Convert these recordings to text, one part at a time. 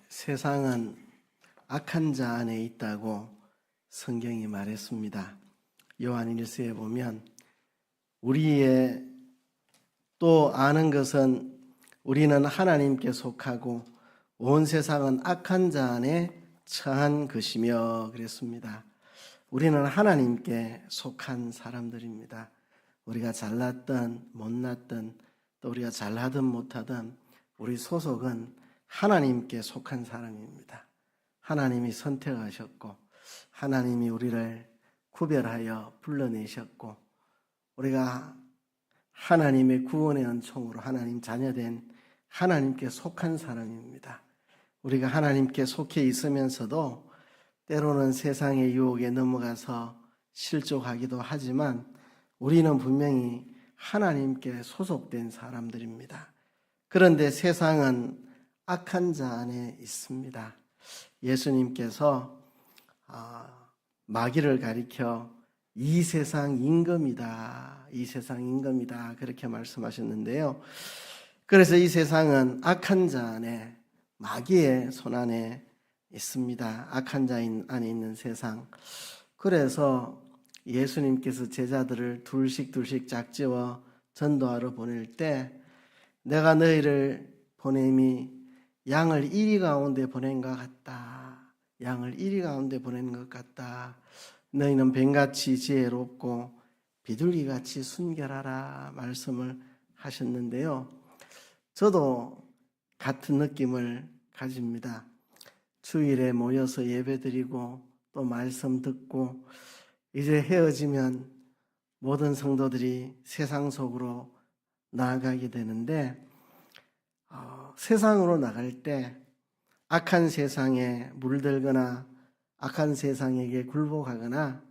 세상은 악한 자 안에 있다고 성경이 말했습니다. 요한 1서에 보면 우리의 또 아는 것은 우리는 하나님께 속하고 온 세상은 악한 자 안에 처한 것이며 그랬습니다. 우리는 하나님께 속한 사람들입니다. 우리가 잘났든 못났든 또 우리가 잘하든 못하든 우리 소속은 하나님께 속한 사람입니다. 하나님이 선택하셨고 하나님이 우리를 구별하여 불러내셨고 우리가 하나님의 구원의 은총으로 하나님 자녀된 하나님께 속한 사람입니다. 우리가 하나님께 속해 있으면서도 때로는 세상의 유혹에 넘어가서 실족하기도 하지만 우리는 분명히 하나님께 소속된 사람들입니다. 그런데 세상은 악한 자 안에 있습니다. 예수님께서 마귀를 가리켜 이 세상 임금이다. 이 세상 임금이다. 그렇게 말씀하셨는데요. 그래서 이 세상은 악한 자 안에 마귀의 손 안에 있습니다. 악한 자 안에 있는 세상. 그래서 예수님께서 제자들을 둘씩 짝지어 전도하러 보낼 때 내가 너희를 보냄이 양을 이리 가운데 보낸 것 같다. 양을 이리 가운데 보낸 것 같다. 너희는 뱀같이 지혜롭고 비둘기같이 순결하라 말씀을 하셨는데요. 저도 같은 느낌을 가집니다. 주일에 모여서 예배드리고 또 말씀 듣고 이제 헤어지면 모든 성도들이 세상 속으로 나아가게 되는데 세상으로 나갈 때 악한 세상에 물들거나 악한 세상에게 굴복하거나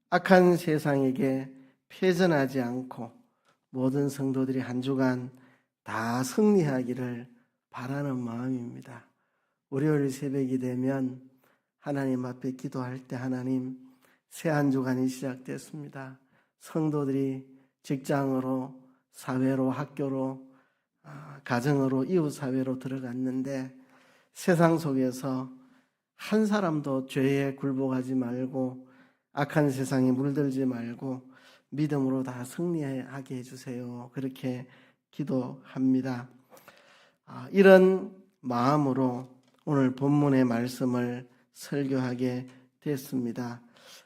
악한 세상에게 패전하지 않고 모든 성도들이 한 주간 다 승리하기를 바라는 마음입니다. 월요일 새벽이 되면 하나님 앞에 기도할 때 하나님 새 한 주간이 시작됐습니다. 성도들이 직장으로 사회로 학교로 가정으로 이웃사회로 들어갔는데 세상 속에서 한 사람도 죄에 굴복하지 말고 악한 세상에 물들지 말고 믿음으로 다 승리하게 해주세요. 그렇게 기도합니다. 이런 마음으로 오늘 본문의 말씀을 설교하게 됐습니다.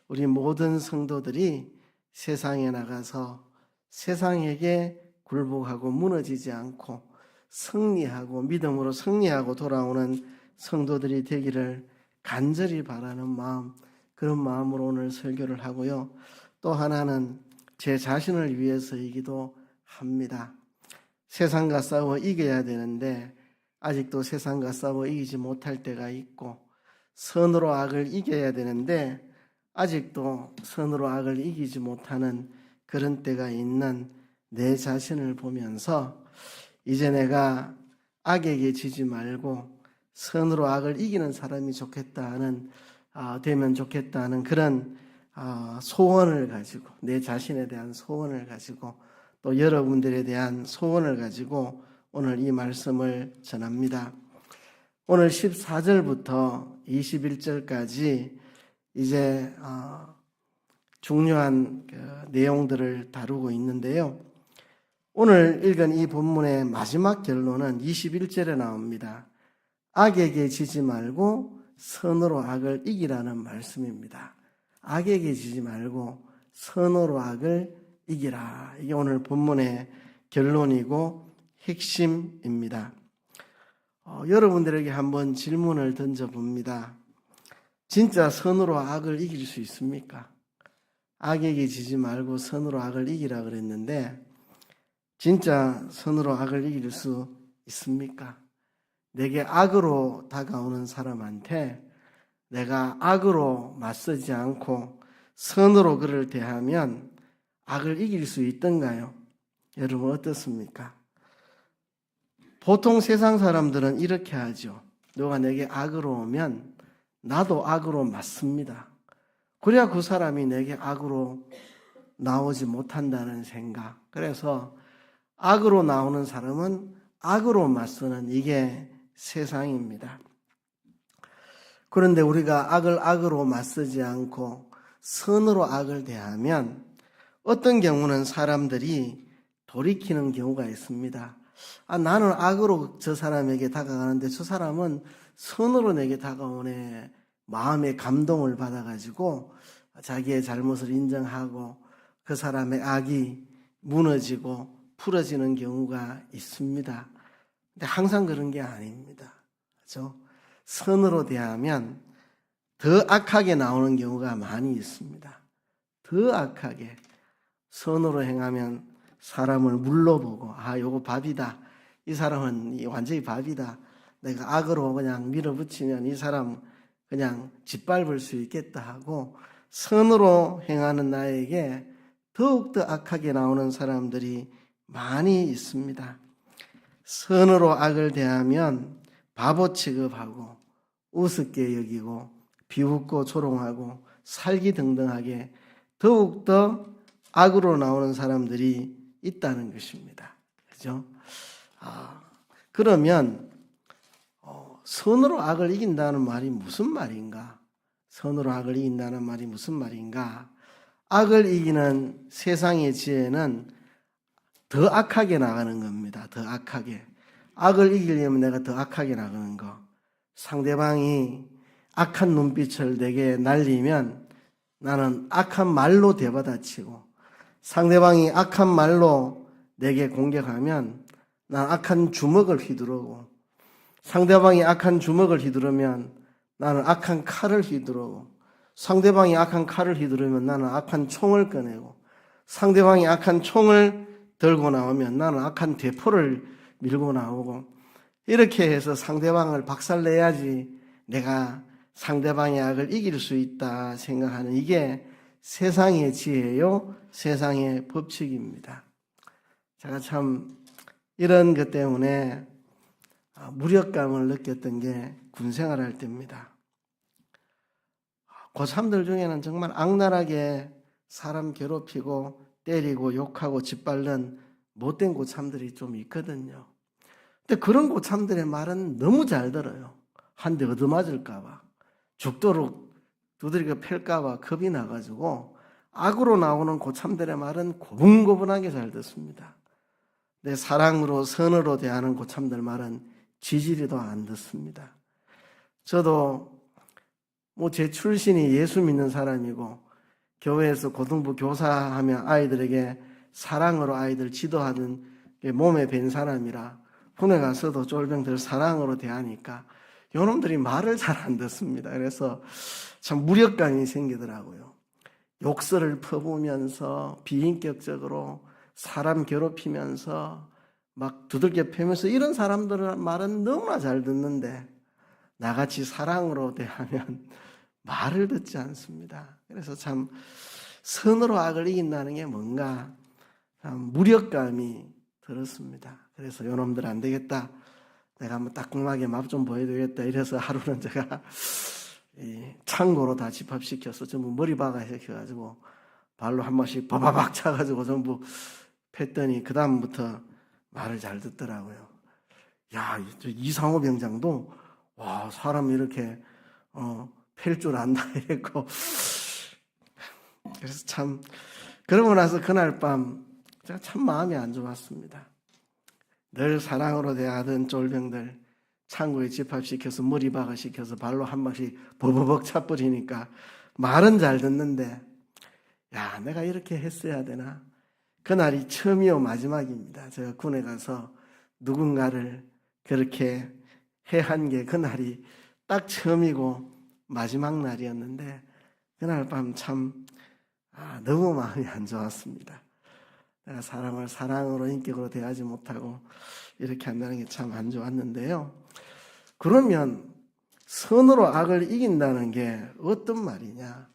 우리 모든 성도들이 세상에 나가서 세상에게 굴복하고 무너지지 않고 승리하고 믿음으로 승리하고 돌아오는 성도들이 되기를 간절히 바라는 마음, 그런 마음으로 오늘 설교를 하고요. 또 하나는 제 자신을 위해서이기도 합니다. 세상과 싸워 이겨야 되는데 아직도 세상과 싸워 이기지 못할 때가 있고 선으로 악을 이겨야 되는데 아직도 선으로 악을 이기지 못하는 그런 때가 있는 내 자신을 보면서 이제 내가 악에게 지지 말고 선으로 악을 이기는 사람이 되면 좋겠다 하는 그런 소원을 가지고 내 자신에 대한 소원을 가지고 또 여러분들에 대한 소원을 가지고 오늘 이 말씀을 전합니다. 오늘 14절부터 21절까지 이제 중요한 내용들을 다루고 있는데요. 오늘 읽은 이 본문의 마지막 결론은 21절에 나옵니다. 악에게 지지 말고 선으로 악을 이기라는 말씀입니다. 악에게 지지 말고 선으로 악을 이기라. 이게 오늘 본문의 결론이고 핵심입니다. 여러분들에게 한번 질문을 던져봅니다. 진짜 선으로 악을 이길 수 있습니까? 악에게 지지 말고 선으로 악을 이기라 그랬는데 진짜 선으로 악을 이길 수 있습니까? 내게 악으로 다가오는 사람한테 내가 악으로 맞서지 않고 선으로 그를 대하면 악을 이길 수 있던가요? 여러분 어떻습니까? 보통 세상 사람들은 이렇게 하죠. 누가 내게 악으로 오면 나도 악으로 맞습니다. 그래야 그 사람이 내게 악으로 나오지 못한다는 생각. 그래서 악으로 나오는 사람은 악으로 맞서는 이게 세상입니다. 그런데 우리가 악을 악으로 맞서지 않고 선으로 악을 대하면 어떤 경우는 사람들이 돌이키는 경우가 있습니다. 나는 악으로 저 사람에게 다가가는데 저 사람은 선으로 내게 다가오네. 마음의 감동을 받아가지고 자기의 잘못을 인정하고 그 사람의 악이 무너지고 풀어지는 경우가 있습니다. 근데 항상 그런 게 아닙니다. 그렇죠? 선으로 대하면 더 악하게 나오는 경우가 많이 있습니다. 더 악하게 선으로 행하면 사람을 물러보고 요거 밥이다. 이 사람은 완전히 밥이다. 내가 악으로 그냥 밀어붙이면 이 사람 그냥 짓밟을 수 있겠다 하고 선으로 행하는 나에게 더욱더 악하게 나오는 사람들이 많이 있습니다. 선으로 악을 대하면 바보 취급하고 우습게 여기고 비웃고 조롱하고 살기등등하게 더욱더 악으로 나오는 사람들이 있다는 것입니다. 그죠? 그러면 선으로 악을 이긴다는 말이 무슨 말인가? 선으로 악을 이긴다는 말이 무슨 말인가? 악을 이기는 세상의 지혜는 더 악하게 나가는 겁니다. 더 악하게. 악을 이기려면 내가 더 악하게 나가는 거. 상대방이 악한 눈빛을 내게 날리면 나는 악한 말로 대받아치고, 상대방이 악한 말로 내게 공격하면 난 악한 주먹을 휘두르고, 상대방이 악한 주먹을 휘두르면 나는 악한 칼을 휘두르고, 상대방이 악한 칼을 휘두르면 나는 악한 총을 꺼내고, 상대방이 악한 총을 들고 나오면 나는 악한 대포를 밀고 나오고, 이렇게 해서 상대방을 박살내야지 내가 상대방의 악을 이길 수 있다 생각하는 이게 세상의 지혜요, 세상의 법칙입니다. 제가 참 이런 것 때문에 무력감을 느꼈던 게 군생활 할 때입니다. 고참들 중에는 정말 악랄하게 사람 괴롭히고 때리고 욕하고 짓밟는 못된 고참들이 좀 있거든요. 근데 그런 고참들의 말은 너무 잘 들어요. 한 대 얻어맞을까 봐, 죽도록 두드리고 팰까 봐 겁이 나가지고 악으로 나오는 고참들의 말은 고분고분하게 잘 듣습니다. 내 사랑으로 선으로 대하는 고참들 말은 지지리도 안 듣습니다. 저도 제 출신이 예수 믿는 사람이고 교회에서 고등부 교사하며 아이들에게 사랑으로 아이들 지도하는 게 몸에 밴 사람이라 군에 가서도 쫄병들 사랑으로 대하니까 요놈들이 말을 잘 안 듣습니다. 그래서 참 무력감이 생기더라고요. 욕설을 퍼부으면서 비인격적으로 사람 괴롭히면서 막 두들겨 패면서 이런 사람들의 말은 너무나 잘 듣는데 나같이 사랑으로 대하면 말을 듣지 않습니다. 그래서 참 선으로 악을 이긴다는 게 뭔가 참 무력감이 들었습니다. 그래서 요놈들 안 되겠다. 내가 한번 따끔하게 맛 좀 보여드리겠다. 이래서 하루는 제가 창고로 다 집합시켜서 전부 머리박아 시켜가지고 발로 한 번씩 바바박 차가지고 전부 팼더니 그 다음부터 말을 잘 듣더라고요. 야, 이상호 병장도 와 사람 이렇게 팰 줄 안다 이랬고, 그래서 참 그러고 나서 그날 밤 제가 참 마음이 안 좋았습니다. 늘 사랑으로 대하던 쫄병들 창고에 집합시켜서 머리박아 시켜서 발로 한 방씩 버버벅 차버리니까 말은 잘 듣는데 야 내가 이렇게 했어야 되나. 그날이 처음이요 마지막입니다. 제가 군에 가서 누군가를 그렇게 해한 게 그날이 딱 처음이고 마지막 날이었는데 그날 밤 참 너무 마음이 안 좋았습니다. 내가 사람을 사랑으로 인격으로 대하지 못하고 이렇게 한다는 게 참 안 좋았는데요. 그러면 선으로 악을 이긴다는 게 어떤 말이냐?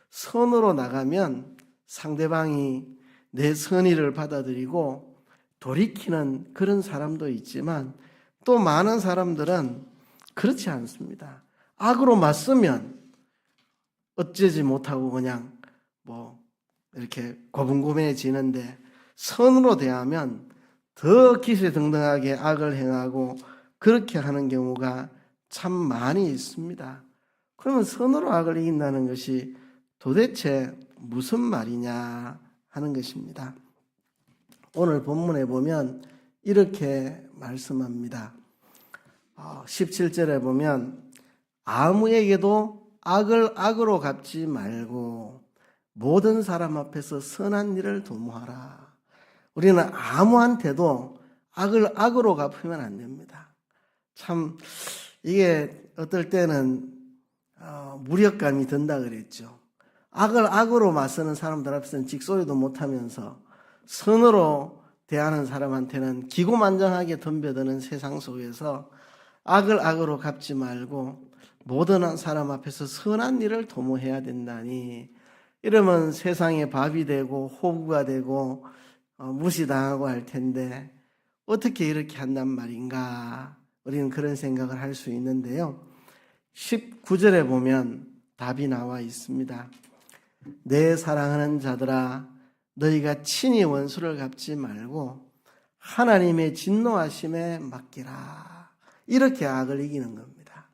선으로 나가면 상대방이 내 선의를 받아들이고 돌이키는 그런 사람도 있지만 또 많은 사람들은 그렇지 않습니다. 악으로 맞서면 어쩌지 못하고 그냥 이렇게 고분고분해지는데 선으로 대하면 더 기세등등하게 악을 행하고 그렇게 하는 경우가 참 많이 있습니다. 그러면 선으로 악을 이긴다는 것이 도대체 무슨 말이냐 하는 것입니다. 오늘 본문에 보면 이렇게 말씀합니다. 17절에 보면 아무에게도 악을 악으로 갚지 말고 모든 사람 앞에서 선한 일을 도모하라. 우리는 아무한테도 악을 악으로 갚으면 안 됩니다. 참 이게 어떨 때는 무력감이 든다 그랬죠. 악을 악으로 맞서는 사람들 앞에서는 직소리도 못하면서 선으로 대하는 사람한테는 기고만장하게 덤벼드는 세상 속에서 악을 악으로 갚지 말고 모든 사람 앞에서 선한 일을 도모해야 된다니, 이러면 세상에 밥이 되고 호구가 되고 무시당하고 할 텐데 어떻게 이렇게 한단 말인가, 우리는 그런 생각을 할 수 있는데요. 19절에 보면 답이 나와 있습니다. 내 사랑하는 자들아, 너희가 친히 원수를 갚지 말고 하나님의 진노하심에 맡기라. 이렇게 악을 이기는 겁니다.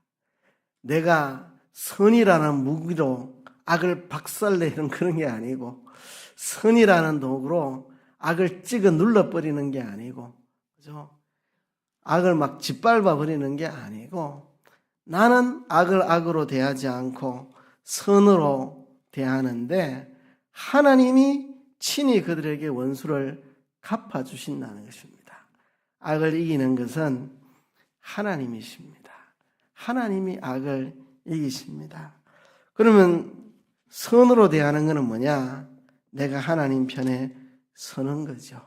내가 선이라는 무기로 악을 박살내는 그런 게 아니고, 선이라는 도구로 악을 찍어 눌러버리는 게 아니고, 그죠? 악을 막 짓밟아 버리는 게 아니고, 나는 악을 악으로 대하지 않고 선으로 대하는데 하나님이 친히 그들에게 원수를 갚아주신다는 것입니다. 악을 이기는 것은 하나님이십니다. 하나님이 악을 이기십니다. 그러면 선으로 대하는 것은 뭐냐? 내가 하나님 편에 서는 거죠.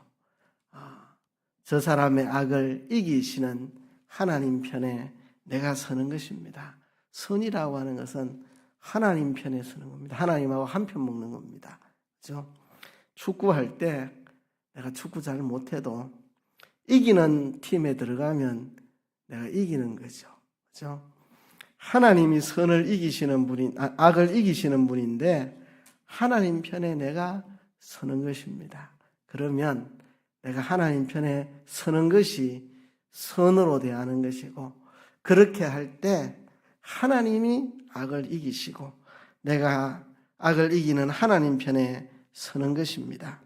저 사람의 악을 이기시는 하나님 편에 내가 서는 것입니다. 선이라고 하는 것은 하나님 편에 서는 겁니다. 하나님하고 한편 먹는 겁니다. 그렇죠? 축구할 때 내가 축구 잘 못해도 이기는 팀에 들어가면 내가 이기는 거죠. 그렇죠? 하나님이 선을 이기시는 분인, 악을 이기시는 분인데 하나님 편에 내가 서는 것입니다. 그러면 내가 하나님 편에 서는 것이 선으로 대하는 것이고, 그렇게 할 때 하나님이 악을 이기시고 내가 악을 이기는 하나님 편에 서는 것입니다.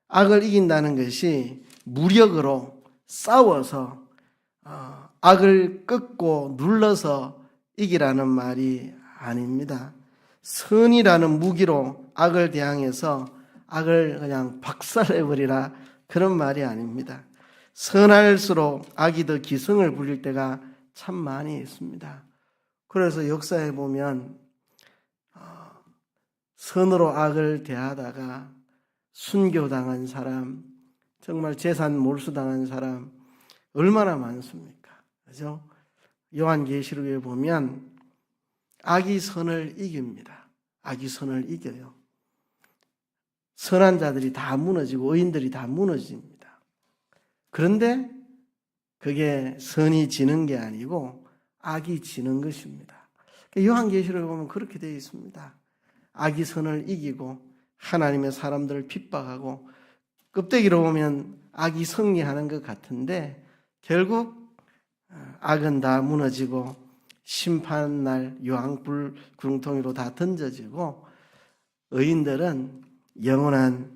악을 이긴다는 것이 무력으로 싸워서 악을 꺾고 눌러서 이기라는 말이 아닙니다. 선이라는 무기로 악을 대항해서 악을 그냥 박살내버리라, 그런 말이 아닙니다. 선할수록 악이 더 기승을 부릴 때가 참 많이 있습니다. 그래서 역사에 보면 선으로 악을 대하다가 순교당한 사람, 정말 재산 몰수당한 사람 얼마나 많습니까? 그죠? 요한계시록에 보면 악이 선을 이깁니다. 악이 선을 이겨요. 선한 자들이 다 무너지고 의인들이 다 무너집니다. 그런데 그게 선이 지는 게 아니고 악이 지는 것입니다. 요한계시록에 보면 그렇게 되어 있습니다. 악이 선을 이기고 하나님의 사람들을 핍박하고, 껍데기로 보면 악이 승리하는 것 같은데 결국 악은 다 무너지고 심판날 유황불 구렁텅이로 다 던져지고 의인들은 영원한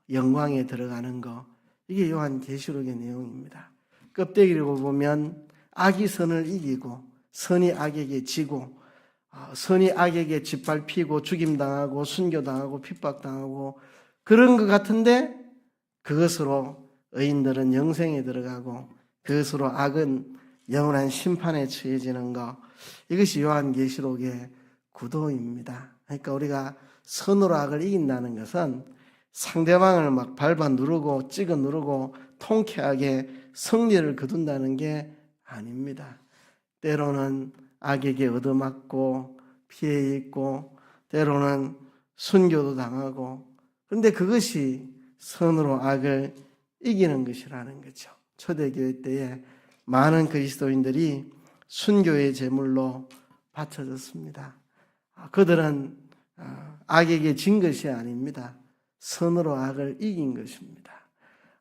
영광에 들어가는 거, 이게 요한계시록의 내용입니다. 껍데기로 보면 악이 선을 이기고 선이 악에게 지고 선이 악에게 짓밟히고 죽임당하고 순교당하고 핍박당하고 그런 것 같은데, 그것으로 의인들은 영생에 들어가고 그것으로 악은 영원한 심판에 처해지는 것, 이것이 요한계시록의 구도입니다. 그러니까 우리가 선으로 악을 이긴다는 것은 상대방을 막 밟아 누르고 찍어 누르고 통쾌하게 승리를 거둔다는 게 아닙니다. 때로는 악에게 얻어맞고 피해 입고 때로는 순교도 당하고, 그런데 그것이 선으로 악을 이기는 것이라는 거죠. 초대교회 때에 많은 그리스도인들이 순교의 제물로 바쳐졌습니다. 그들은 악에게 진 것이 아닙니다. 선으로 악을 이긴 것입니다.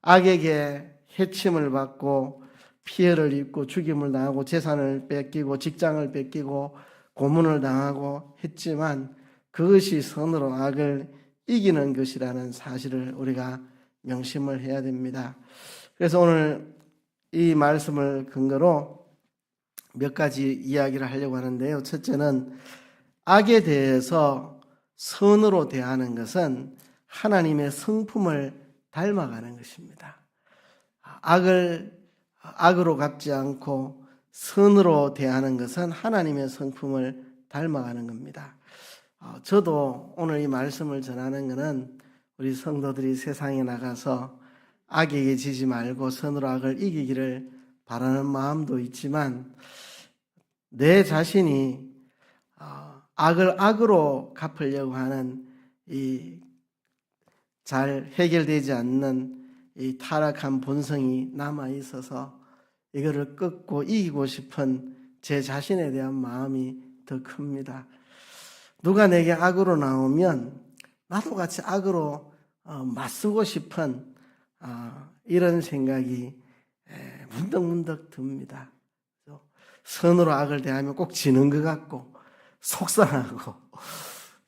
악에게 해침을 받고 피해를 입고 죽임을 당하고 재산을 뺏기고 직장을 뺏기고 고문을 당하고 했지만 그것이 선으로 악을 이기는 것이라는 사실을 우리가 명심을 해야 됩니다. 그래서 오늘 이 말씀을 근거로 몇 가지 이야기를 하려고 하는데요. 첫째는 악에 대해서 선으로 대하는 것은 하나님의 성품을 닮아가는 것입니다. 악으로 갚지 않고 선으로 대하는 것은 하나님의 성품을 닮아가는 겁니다. 저도 오늘 이 말씀을 전하는 것은 우리 성도들이 세상에 나가서 악에게 지지 말고 선으로 악을 이기기를 바라는 마음도 있지만 내 자신이 악을 악으로 갚으려고 하는 이 잘 해결되지 않는 이 타락한 본성이 남아 있어서 이거를 끊고 이기고 싶은 제 자신에 대한 마음이 더 큽니다. 누가 내게 악으로 나오면 나도 같이 악으로 맞서고 싶은 이런 생각이 문득문득 듭니다. 선으로 악을 대하면 꼭 지는 것 같고 속상하고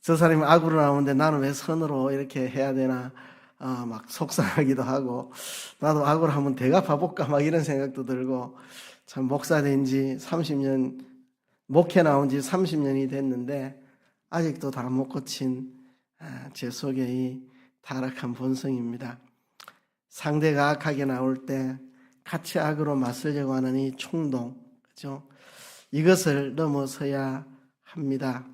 저 사람이 악으로 나오는데 나는 왜 선으로 이렇게 해야 되나 막 속상하기도 하고 나도 악으로 하면 대갚아볼까 막 이런 생각도 들고 참 목사 된 지 30년 목회 나온 지 30년이 됐는데 아직도 다 못 고친 제 속의 이 타락한 본성입니다. 상대가 악하게 나올 때 같이 악으로 맞서려고 하는 이衝動, 그죠? 이것을 넘어서야 합니다.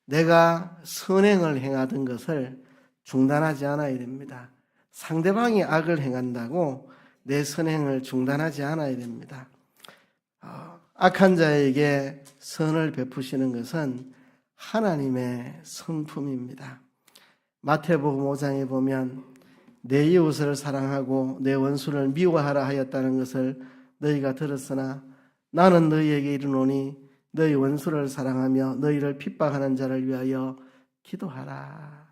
내가 선행을 행하던 것을 중단하지 않아야 됩니다. 상대방이 악을 행한다고 내 선행을 중단하지 않아야 됩니다. 악한 자에게 선을 베푸시는 것은 하나님의 성품입니다. 마태복음 5장에 보면 내 이웃을 사랑하고 내 원수를 미워하라 하였다는 것을 너희가 들었으나 나는 너희에게 이르노니 너희 원수를 사랑하며 너희를 핍박하는 자를 위하여 기도하라.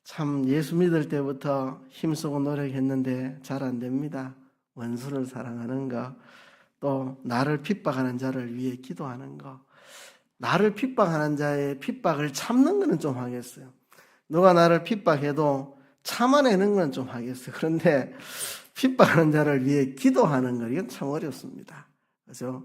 참 예수 믿을 때부터 힘쓰고 노력했는데 잘 안 됩니다. 원수를 사랑하는 거, 또 나를 핍박하는 자를 위해 기도하는 거. 나를 핍박하는 자의 핍박을 참는 거는 좀 하겠어요. 누가 나를 핍박해도 참아내는 건 좀 하겠어요. 그런데 핍박하는 자를 위해 기도하는 거, 이건 참 어렵습니다. 그죠?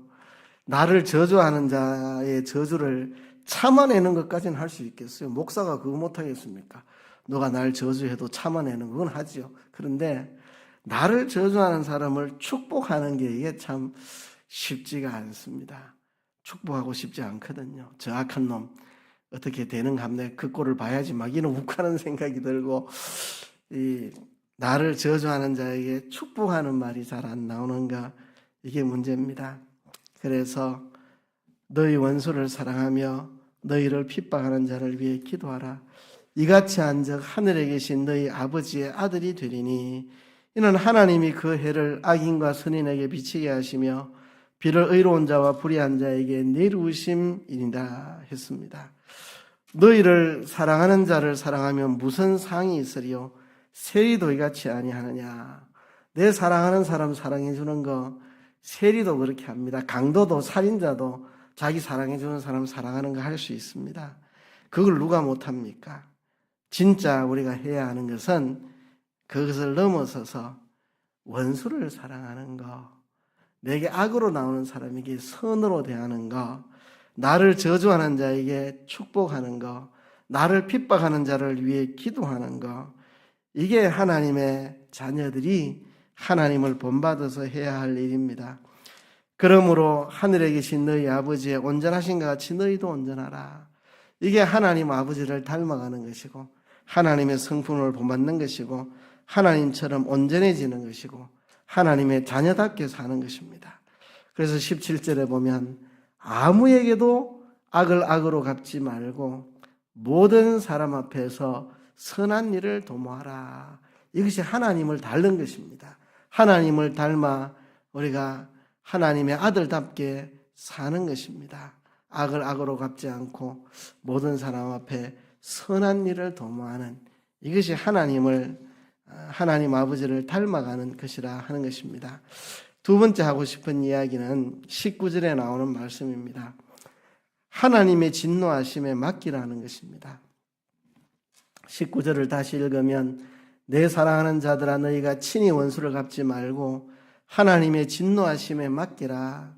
나를 저주하는 자의 저주를 참아내는 것까지는 할 수 있겠어요. 목사가 그거 못하겠습니까? 누가 날 저주해도 참아내는 그건 하지요. 그런데 나를 저주하는 사람을 축복하는 게 이게 참 쉽지가 않습니다. 축복하고 싶지 않거든요. 저 악한 놈 어떻게 되는가 하면 그 꼴을 봐야지 막 이런 욱하는 생각이 들고 이 나를 저주하는 자에게 축복하는 말이 잘 안 나오는가, 이게 문제입니다. 그래서 너희 원수를 사랑하며 너희를 핍박하는 자를 위해 기도하라. 이같이 한즉 하늘에 계신 너희 아버지의 아들이 되리니 이는 하나님이 그 해를 악인과 선인에게 비치게 하시며 비를 의로운 자와 불의한 자에게 내리우심이니라 했습니다. 너희를 사랑하는 자를 사랑하면 무슨 상이 있으리요? 세리도 이같이 아니하느냐. 내 사랑하는 사람 사랑해 주는 거 세리도 그렇게 합니다. 강도도 살인자도 자기 사랑해 주는 사람 사랑하는 거 할 수 있습니다. 그걸 누가 못합니까? 진짜 우리가 해야 하는 것은 그것을 넘어서서 원수를 사랑하는 거, 내게 악으로 나오는 사람에게 선으로 대하는 거, 나를 저주하는 자에게 축복하는 거, 나를 핍박하는 자를 위해 기도하는 거, 이게 하나님의 자녀들이 하나님을 본받아서 해야 할 일입니다. 그러므로 하늘에 계신 너희 아버지의 온전하신 것 같이 너희도 온전하라. 이게 하나님 아버지를 닮아가는 것이고 하나님의 성품을 본받는 것이고 하나님처럼 온전해지는 것이고 하나님의 자녀답게 사는 것입니다. 그래서 17절에 보면 아무에게도 악을 악으로 갚지 말고 모든 사람 앞에서 선한 일을 도모하라. 이것이 하나님을 닮는 것입니다. 하나님을 닮아 우리가 하나님의 아들답게 사는 것입니다. 악을 악으로 갚지 않고 모든 사람 앞에 선한 일을 도모하는, 이것이 하나님 아버지를 닮아가는 것이라 하는 것입니다. 두 번째 하고 싶은 이야기는 19절에 나오는 말씀입니다. 하나님의 진노하심에 맡기라는 것입니다. 19절을 다시 읽으면 내 사랑하는 자들아 너희가 친히 원수를 갚지 말고 하나님의 진노하심에 맡기라.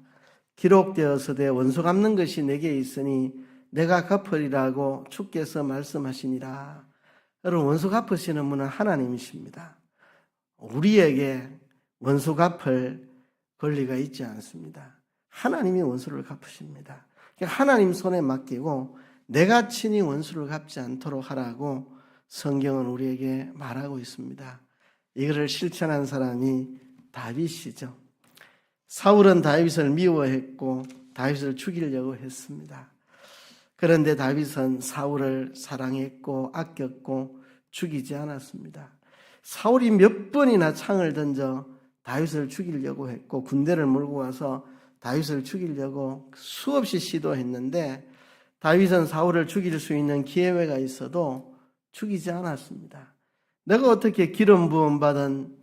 기록되어서되 원수 갚는 것이 내게 있으니 내가 갚으리라고 주께서 말씀하시니라. 여러분, 원수 갚으시는 분은 하나님이십니다. 우리에게 원수 갚을 권리가 있지 않습니다. 하나님이 원수를 갚으십니다. 하나님 손에 맡기고 내가 친히 원수를 갚지 않도록 하라고 성경은 우리에게 말하고 있습니다. 이것을 실천한 사람이 다윗이죠. 사울은 다윗을 미워했고 다윗을 죽이려고 했습니다. 그런데 다윗은 사울을 사랑했고 아꼈고 죽이지 않았습니다. 사울이 몇 번이나 창을 던져 다윗을 죽이려고 했고 군대를 몰고 와서 다윗을 죽이려고 수없이 시도했는데 다윗은 사울을 죽일 수 있는 기회가 있어도 죽이지 않았습니다. 내가 어떻게 기름 부음 받은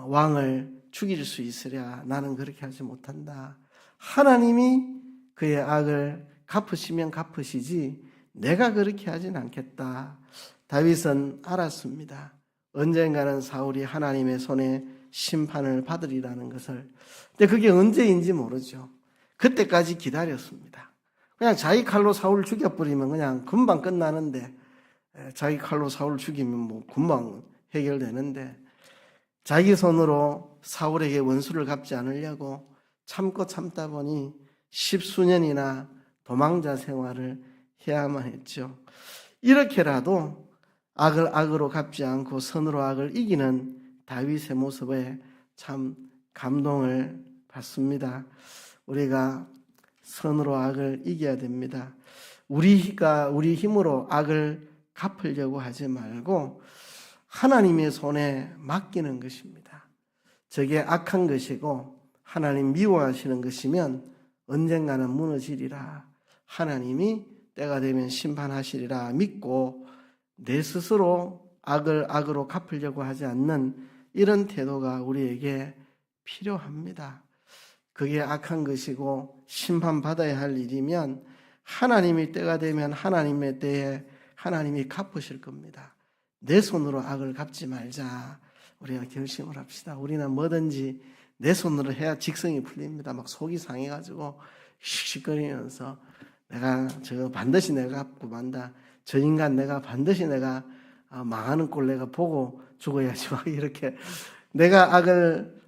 왕을 죽일 수 있으랴. 나는 그렇게 하지 못한다. 하나님이 그의 악을 갚으시면 갚으시지 내가 그렇게 하진 않겠다. 다윗은 알았습니다. 언젠가는 사울이 하나님의 손에 심판을 받으리라는 것을. 근데 그게 언제인지 모르죠. 그때까지 기다렸습니다. 그냥 자기 칼로 사울을 죽여버리면 그냥 금방 끝나는데, 자기 칼로 사울을 죽이면 뭐 금방 해결되는데, 자기 손으로 사울에게 원수를 갚지 않으려고 참고 참다 보니 10수년이나 도망자 생활을 해야만 했죠. 이렇게라도 악을 악으로 갚지 않고 선으로 악을 이기는 다윗의 모습에 참 감동을 받습니다. 우리가 선으로 악을 이겨야 됩니다. 우리 힘으로 악을 갚으려고 하지 말고 하나님의 손에 맡기는 것입니다. 저게 악한 것이고 하나님 미워하시는 것이면 언젠가는 무너지리라. 하나님이 때가 되면 심판하시리라 믿고 내 스스로 악을 악으로 갚으려고 하지 않는 이런 태도가 우리에게 필요합니다. 그게 악한 것이고 심판받아야 할 일이면 하나님이 때가 되면 하나님의 때에 하나님이 갚으실 겁니다. 내 손으로 악을 갚지 말자. 우리가 결심을 합시다. 우리는 뭐든지 내 손으로 해야 직성이 풀립니다. 막 속이 상해가지고 씩씩거리면서 반드시 내가 갚고 만다. 저 인간 반드시 내가 망하는 꼴 내가 보고 죽어야지. 막 이렇게 내가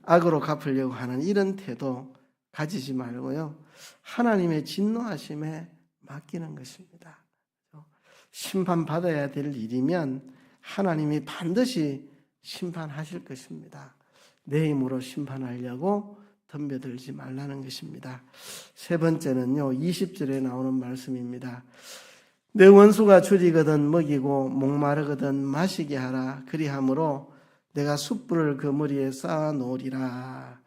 악으로 갚으려고 하는 이런 태도 가지지 말고요. 하나님의 진노하심에 맡기는 것입니다. 심판받아야 될 일이면 하나님이 반드시 심판하실 것입니다. 내 힘으로 심판하려고 덤벼들지 말라는 것입니다. 세 번째는요, 20절에 나오는 말씀입니다. 내 원수가 줄이거든 먹이고 목마르거든 마시게 하라. 그리함으로 내가 숯불을 그 머리에 쌓아 놓으리라.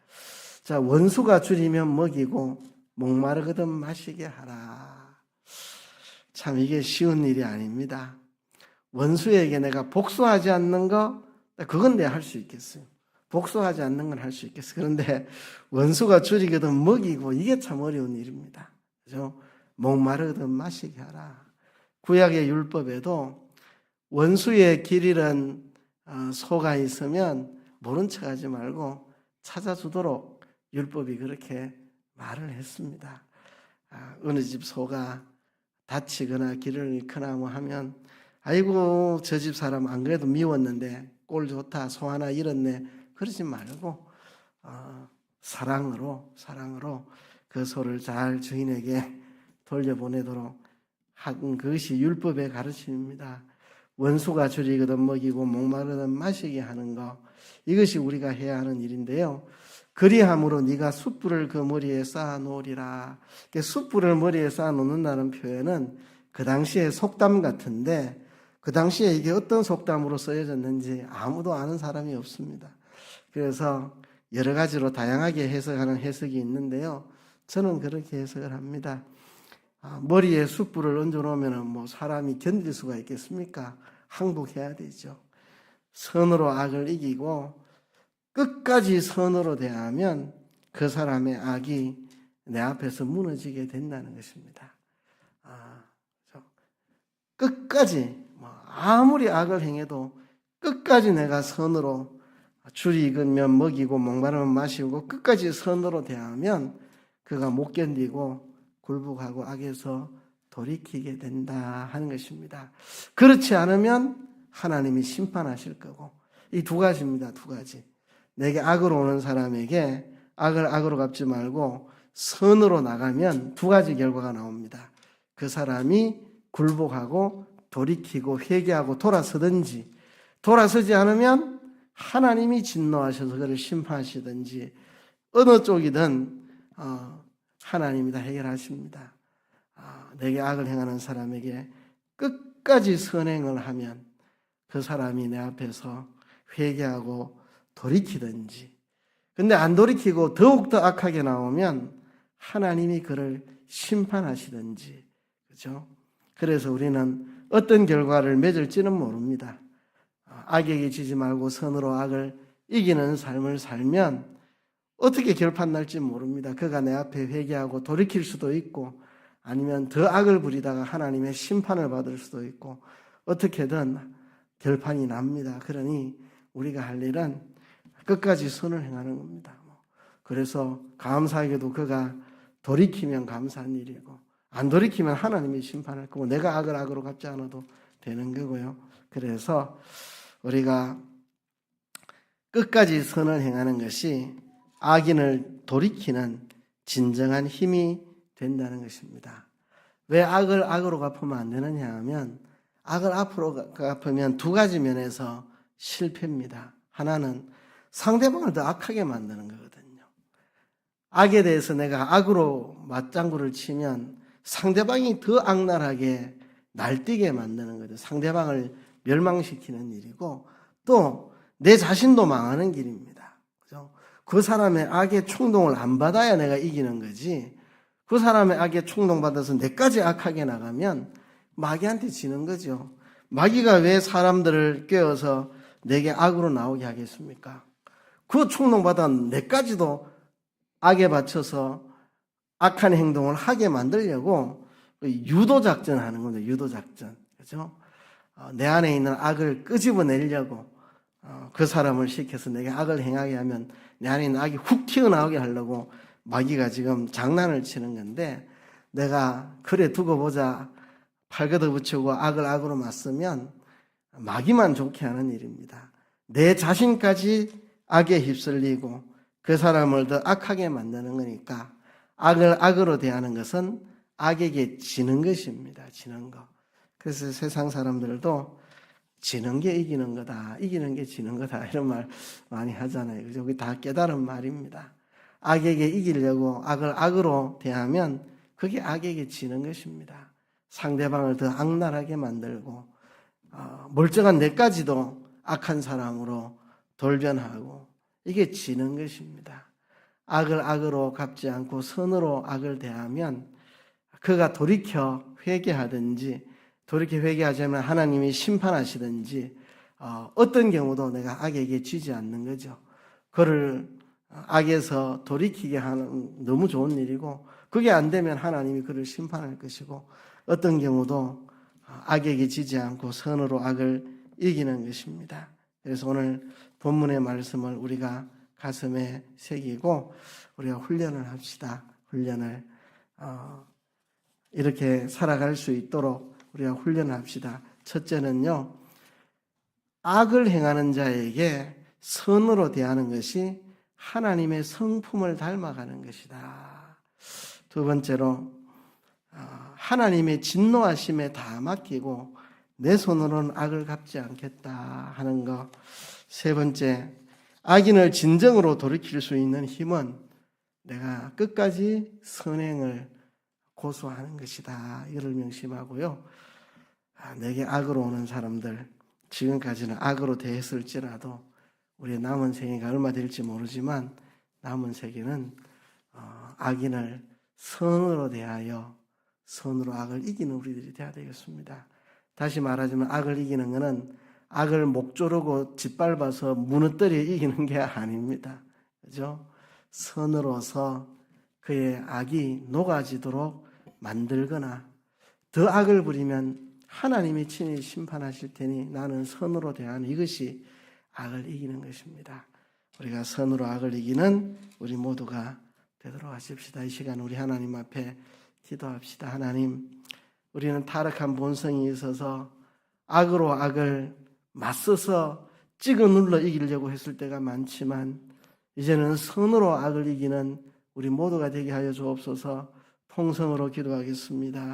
자, 원수가 줄이면 먹이고 목마르거든 마시게 하라. 참 이게 쉬운 일이 아닙니다. 원수에게 내가 복수하지 않는 거, 그건 내가 할 수 있겠어요. 복수하지 않는 건 할 수 있겠어요. 그런데 원수가 줄이거든 먹이고, 이게 참 어려운 일입니다. 그죠? 목마르거든 마시게 하라. 구약의 율법에도 원수의 길 잃은 소가 있으면 모른 척 하지 말고 찾아주도록 율법이 그렇게 말을 했습니다. 어느 집 소가 다치거나 길을 잃거나 뭐 하면 아이고 저 집 사람 안 그래도 미웠는데 꼴 좋다 소 하나 잃었네 그러지 말고 사랑으로 그 소를 잘 주인에게 돌려보내도록 한 그것이 율법의 가르침입니다. 원수가 줄이거든 먹이고 목마르든 마시게 하는 것, 이것이 우리가 해야 하는 일인데요. 그리함으로 네가 숯불을 그 머리에 쌓아 놓으리라. 숯불을 머리에 쌓아 놓는다는 표현은 그 당시의 속담 같은데, 그 당시에 이게 어떤 속담으로 쓰여졌는지 아무도 아는 사람이 없습니다. 그래서 여러 가지로 다양하게 해석하는 해석이 있는데요. 저는 그렇게 해석을 합니다. 머리에 숯불을 얹어놓으면 뭐 사람이 견딜 수가 있겠습니까? 항복해야 되죠. 선으로 악을 이기고 끝까지 선으로 대하면 그 사람의 악이 내 앞에서 무너지게 된다는 것입니다. 끝까지 아무리 악을 행해도 끝까지 내가 선으로 줄이 익으면 먹이고 목마르면 마시고 끝까지 선으로 대하면 그가 못 견디고 굴복하고 악에서 돌이키게 된다 하는 것입니다. 그렇지 않으면 하나님이 심판하실 거고, 이 두 가지입니다. 두 가지. 내게 악으로 오는 사람에게 악을 악으로 갚지 말고 선으로 나가면 두 가지 결과가 나옵니다. 그 사람이 굴복하고 돌이키고 회개하고 돌아서든지, 돌아서지 않으면 하나님이 진노하셔서 그를 심판하시든지, 어느 쪽이든 하나님이 다 해결하십니다. 내게 악을 행하는 사람에게 끝까지 선행을 하면 그 사람이 내 앞에서 회개하고 돌이키든지, 근데 안 돌이키고 더욱더 악하게 나오면 하나님이 그를 심판하시든지, 그죠? 그래서 우리는 어떤 결과를 맺을지는 모릅니다. 악에게 지지 말고 선으로 악을 이기는 삶을 살면 어떻게 결판 날지 모릅니다. 그가 내 앞에 회개하고 돌이킬 수도 있고, 아니면 더 악을 부리다가 하나님의 심판을 받을 수도 있고, 어떻게든 결판이 납니다. 그러니 우리가 할 일은 끝까지 선을 행하는 겁니다. 그래서 감사하게도 그가 돌이키면 감사한 일이고, 안 돌이키면 하나님이 심판할 거고, 내가 악을 악으로 갚지 않아도 되는 거고요. 그래서 우리가 끝까지 선을 행하는 것이 악인을 돌이키는 진정한 힘이 된다는 것입니다. 왜 악을 악으로 갚으면 안 되느냐 하면, 악을 앞으로 갚으면 두 가지 면에서 실패입니다. 하나는 상대방을 더 악하게 만드는 거거든요. 악에 대해서 내가 악으로 맞장구를 치면 상대방이 더 악랄하게 날뛰게 만드는 거죠. 상대방을 멸망시키는 일이고, 또 내 자신도 망하는 길입니다. 그죠? 그 사람의 악의 충동을 안 받아야 내가 이기는 거지, 그 사람의 악에 충동받아서 내까지 악하게 나가면 마귀한테 지는 거죠. 마귀가 왜 사람들을 꿰어서 내게 악으로 나오게 하겠습니까? 그 충동받아 내까지도 악에 받쳐서 악한 행동을 하게 만들려고 유도작전 하는 겁니다. 유도작전. 그죠? 내 안에 있는 악을 끄집어내려고 그 사람을 시켜서 내게 악을 행하게 하면 내 안에 있는 악이 훅 튀어나오게 하려고 마귀가 지금 장난을 치는 건데, 내가 그래 두고 보자 팔 걷어붙이고 악을 악으로 맞으면 마귀만 좋게 하는 일입니다. 내 자신까지 악에 휩쓸리고 그 사람을 더 악하게 만드는 거니까, 악을 악으로 대하는 것은 악에게 지는 것입니다. 지는 거. 그래서 세상 사람들도 지는 게 이기는 거다, 이기는 게 지는 거다, 이런 말 많이 하잖아요. 그죠? 그게 다 깨달은 말입니다. 악에게 이기려고 악을 악으로 대하면 그게 악에게 지는 것입니다. 상대방을 더 악랄하게 만들고 멀쩡한 내까지도 악한 사람으로 돌변하고, 이게 지는 것입니다. 악을 악으로 갚지 않고 선으로 악을 대하면 그가 돌이켜 회개하든지, 돌이켜 회개하자면 하나님이 심판하시든지, 어떤 경우도 내가 악에게 지지 않는 거죠. 그를 악에서 돌이키게 하는 너무 좋은 일이고, 그게 안 되면 하나님이 그를 심판할 것이고, 어떤 경우도 악에게 지지 않고 선으로 악을 이기는 것입니다. 그래서 오늘 본문의 말씀을 우리가 가슴에 새기고 우리가 훈련을 합시다. 훈련을 이렇게 살아갈 수 있도록 우리가 훈련을 합시다. 첫째는요, 악을 행하는 자에게 선으로 대하는 것이 하나님의 성품을 닮아가는 것이다. 두 번째로, 하나님의 진노하심에 다 맡기고 내 손으로는 악을 갚지 않겠다 하는 것. 세 번째, 악인을 진정으로 돌이킬 수 있는 힘은 내가 끝까지 선행을 고수하는 것이다. 이를 명심하고요. 내게 악으로 오는 사람들, 지금까지는 악으로 대했을지라도 우리의 남은 생애가 얼마 될지 모르지만 남은 세계는 악인을 선으로 대하여 선으로 악을 이기는 우리들이 되어야 되겠습니다. 다시 말하자면 악을 이기는 것은 악을 목 조르고 짓밟아서 무너뜨려 이기는 게 아닙니다. 그죠? 선으로서 그의 악이 녹아지도록 만들거나 더 악을 부리면 하나님이 친히 심판하실 테니 나는 선으로 대하는 이것이 악을 이기는 것입니다. 우리가 선으로 악을 이기는 우리 모두가 되도록 하십시다. 이 시간 우리 하나님 앞에 기도합시다. 하나님, 우리는 타락한 본성이 있어서 악으로 악을 맞서서 찍어 눌러 이기려고 했을 때가 많지만 이제는 선으로 악을 이기는 우리 모두가 되게 하여 주옵소서. 통성으로 기도하겠습니다.